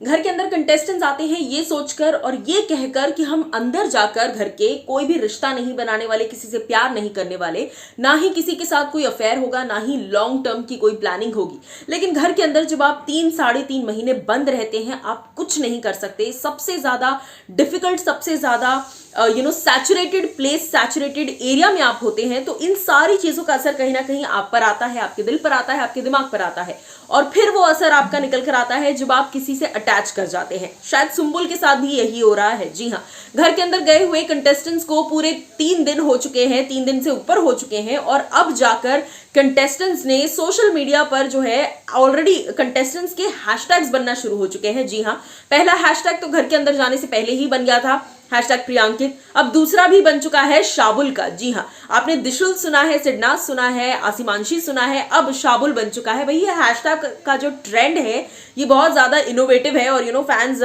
घर के अंदर कंटेस्टेंट्स आते हैं ये सोचकर और ये कहकर कि हम अंदर जाकर घर के कोई भी रिश्ता नहीं बनाने वाले, किसी से प्यार नहीं करने वाले, ना ही किसी के साथ कोई अफेयर होगा, ना ही लॉन्ग टर्म की कोई प्लानिंग होगी। लेकिन घर के अंदर जब आप 3-3.5 महीने बंद रहते हैं, आप कुछ नहीं कर सकते। सबसे ज्यादा डिफिकल्ट, सबसे ज्यादा सैचुरेटेड प्लेस, सैचुरेटेड एरिया में आप होते हैं, तो इन सारी चीजों का असर कहीं ना कहीं आप पर आता है, आपके दिल पर आता है, आपके दिमाग पर आता है, और फिर वो असर आपका निकल कर आता है जब आप किसी से अटैच कर जाते हैं। शायद सुंबुल के साथ भी यही हो रहा है। जी हाँ, घर के अंदर गए हुए कंटेस्टेंट्स को पूरे 3 दिन हो चुके हैं, 3 दिन से ऊपर हो चुके हैं, और अब जाकर कंटेस्टेंट्स ने सोशल मीडिया पर जो है ऑलरेडी कंटेस्टेंट्स के हैशटैग्स बनना शुरू हो चुके हैं। जी हाँ, पहला हैशटैग तो घर के अंदर जाने से पहले ही बन गया था, हैशटैग प्रियांकित। अब दूसरा भी बन चुका है शाबुल का। जी हाँ, आपने दिशुल सुना है, सिडनाज सुना है, आसिमांशी सुना है, अब शाबुल बन चुका है। वही हैशटैग का जो ट्रेंड है ये बहुत ज्यादा इनोवेटिव है, और फैंस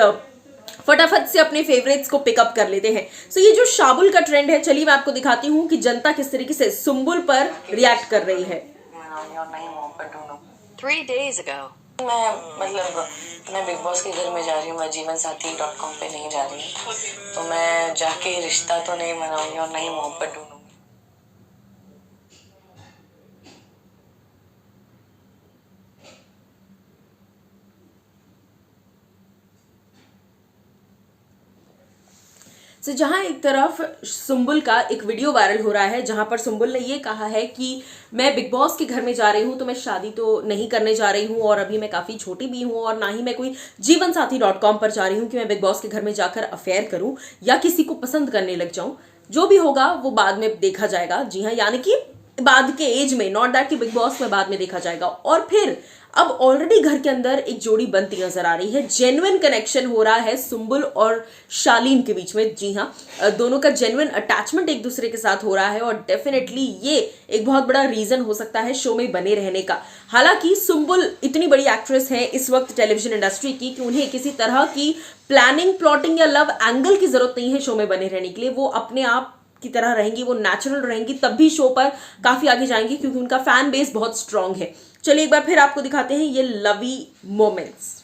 फटाफट से अपने फेवरेट्स को पिकअप कर लेते हैं। सो ये जो शाबुल का ट्रेंड है, चलिए मैं आपको दिखाती हूँ कि जनता किस तरीके से सुंबुल पर रिएक्ट कर रही है। 3 days ago मैं बिग बॉस के घर में जा रही हूँ, मैं जीवनसाथी.com पे नहीं जा रही हूँ, तो मैं जाके रिश्ता तो नहीं मनाऊंगी और नहीं मोहब्बत ढूंढूंगी। तो जहां एक तरफ सुंबुल का एक वीडियो वायरल हो रहा है जहां पर सुंबुल ने ये कहा है कि मैं बिग बॉस के घर में जा रही हूं, तो मैं शादी तो नहीं करने जा रही हूं, और अभी मैं काफी छोटी भी हूं, और ना ही मैं कोई जीवनसाथी.com पर जा रही हूं कि मैं बिग बॉस के घर में जाकर अफेयर करूं या किसी को पसंद करने लग जाऊं। जो भी होगा वो बाद में देखा जाएगा। जी हाँ, यानी कि बाद के एज में, नॉट दैट कि बिग बॉस में बाद में देखा जाएगा। और फिर अब ऑलरेडी घर के अंदर एक जोड़ी बनती नजर आ रही है, जेन्युइन कनेक्शन हो रहा है सुंबुल और शालीन के बीच में। जी हाँ, दोनों का जेन्युइन अटैचमेंट एक दूसरे के साथ हो रहा है, और डेफिनेटली ये एक बहुत बड़ा रीजन हो सकता है शो में बने रहने का। हालांकि सुंबुल इतनी बड़ी एक्ट्रेस है इस वक्त टेलीविजन इंडस्ट्री की कि उन्हें किसी तरह की प्लानिंग, प्लॉटिंग या लव एंगल की जरूरत नहीं है शो में बने रहने के लिए। वो अपने आप की तरह रहेंगी, वो नेचुरल रहेंगी, तब भी शो पर काफी आगे जाएंगी, क्योंकि उनका फैन बेस बहुत स्ट्रांग है। चलिए एक बार फिर आपको दिखाते हैं ये लवी मोमेंट्स।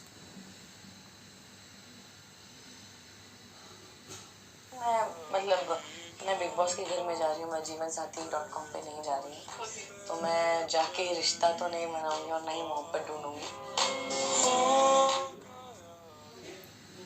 मैं बिग बॉस के घर में जा रही हूँ, मैं जीवनसाथी.com पे नहीं जा रही हूँ, तो मैं जाके रिश्ता तो नहीं मनाऊंगी और नहीं मोहब्बत ढूंढूंगी।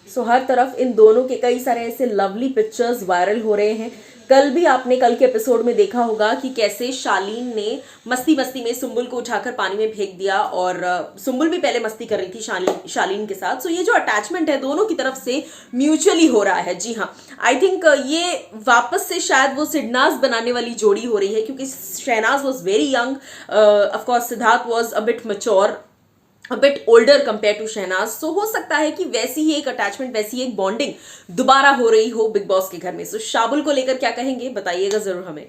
सो हर तरफ इन दोनों के कई सारे ऐसे लवली पिक्चर्स वायरल हो रहे हैं। कल भी आपने कल के एपिसोड में देखा होगा कि कैसे शालीन ने मस्ती मस्ती में सुंबुल को उठाकर पानी में फेंक दिया, और सुंबुल भी पहले मस्ती कर रही थी शालीन के साथ। सो ये जो अटैचमेंट है दोनों की तरफ से म्यूचुअली हो रहा है। जी हाँ, आई थिंक ये वापस से शायद वो सिडनाज बनाने वाली जोड़ी हो रही है, क्योंकि Shehnaaz was very young, of course Siddharth was a bit mature, a bit older compared to Shehnaaz. So हो सकता है कि वैसी ही एक अटैचमेंट, वैसी ही एक बॉन्डिंग दोबारा हो रही हो बिग बॉस के घर में। सो शाबुल को लेकर क्या कहेंगे बताइएगा जरूर हमें।